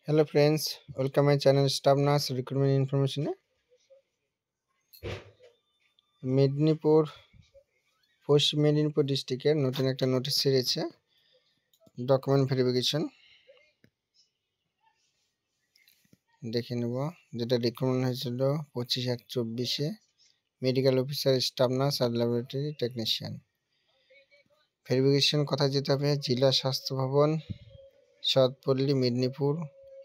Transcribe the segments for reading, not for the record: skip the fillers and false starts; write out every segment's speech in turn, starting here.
Hello friends, welcome my channel Staff Nurse Recruitment Information. Medinipur পশ্চিম মেদিনীপুর ডিস্ট্রিক্টের নতুন একটা নোটিশ ছেড়েছে ডকুমেন্ট ভেরিফিকেশন দেখে নেব, যেটা রিক্রুটমেন্ট হয়েছিল 25/1/24 মেডিকেল অফিসার, স্টাফ নার্স আর ল্যাবরেটরি টেকনিশিয়ান। ভেরিফিকেশন কোথায় যেতে হবে? জেলা স্বাস্থ্য ভবন, সৎপল্লী, মেদিনীপুর,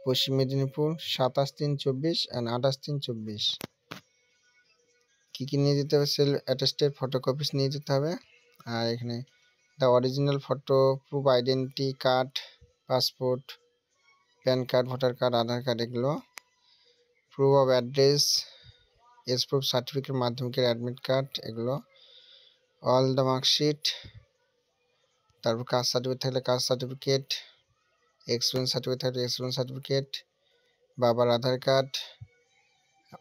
পশ্চিম মেদিনীপুর 27/3/24 and 28/3/24। কি নিয়ে যেতে হবে? সেলফ অ্যাটেস্টেড ফটোকপিস নিয়ে যেতে হবে। আর এখানে the original photo, proof identity card, passport, PAN card, voter card, Aadhaar card, এগুলো proof of address, age proof certificate, মাধ্যমিকের অ্যাডমিট কার্ড, এগুলো অল দ্য মার্কশিট, তারপর কাস্ট সার্টিফিকেট থাকলে কাস্ট সার্টিফিকেট, এক্সপিরিয়েন্স সার্টিফিকেট থাকলে এক্সপিরিয়েন্স সার্টিফিকেট, বাবার Aadhaar card,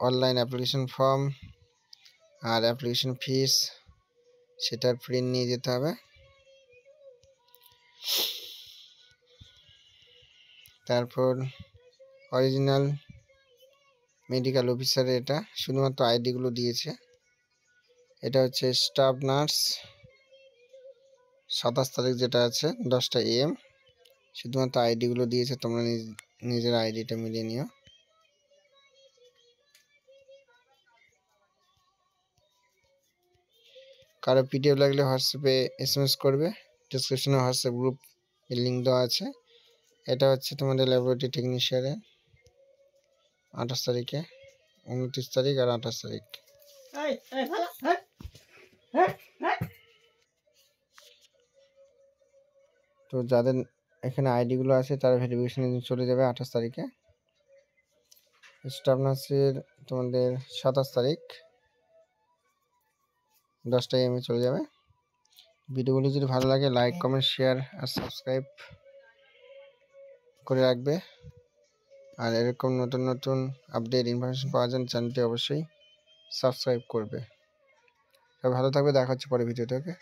online application form আর application fees, সেটার print নিয়ে যেতে হবে। তারপর অরিজিনাল মেডিকেল অফিসারের এটা শুধুমাত্র আইডিগুলো দিয়েছে। এটা হচ্ছে স্টাফ নার্স 27 তারিখ যেটা আছে 10টা AM, শুধুমাত্র আইডিগুলো দিয়েছে। তোমরা নিজের আইডিটা মিলিয়ে নিও। কারো পিডিএফ লাগলে হোয়াটসঅ্যাপে SMS করবে, ডিসক্রিপশনে হোয়াটসঅ্যাপ গ্রুপ এর লিঙ্ক দেওয়া আছে। এটা হচ্ছে তোমাদের ল্যাবরেটরি টেকনিশিয়ানের 28 তারিখে, 29 তারিখ আর 28 তারিখ। তো যাদের এখানে আইডিগুলো আছে তারা ভেরিফিকেশনে চলে যাবে 28 তারিখে। স্টাফ নার্সের তোমাদের 27 তারিখ 10টা AM চলে যাবে। ভিডিওগুলি যদি ভালো লাগে লাইক, কমেন্ট, শেয়ার আর সাবস্ক্রাইব করে রাখবে। আর এরকম নতুন নতুন আপডেট ইনফরমেশন পাওয়ার জন্য চ্যানেলটি অবশ্যই সাবস্ক্রাইব করবে। সবাই ভালো থাকবে, দেখা হচ্ছে পরে ভিডিওতে। ওকে।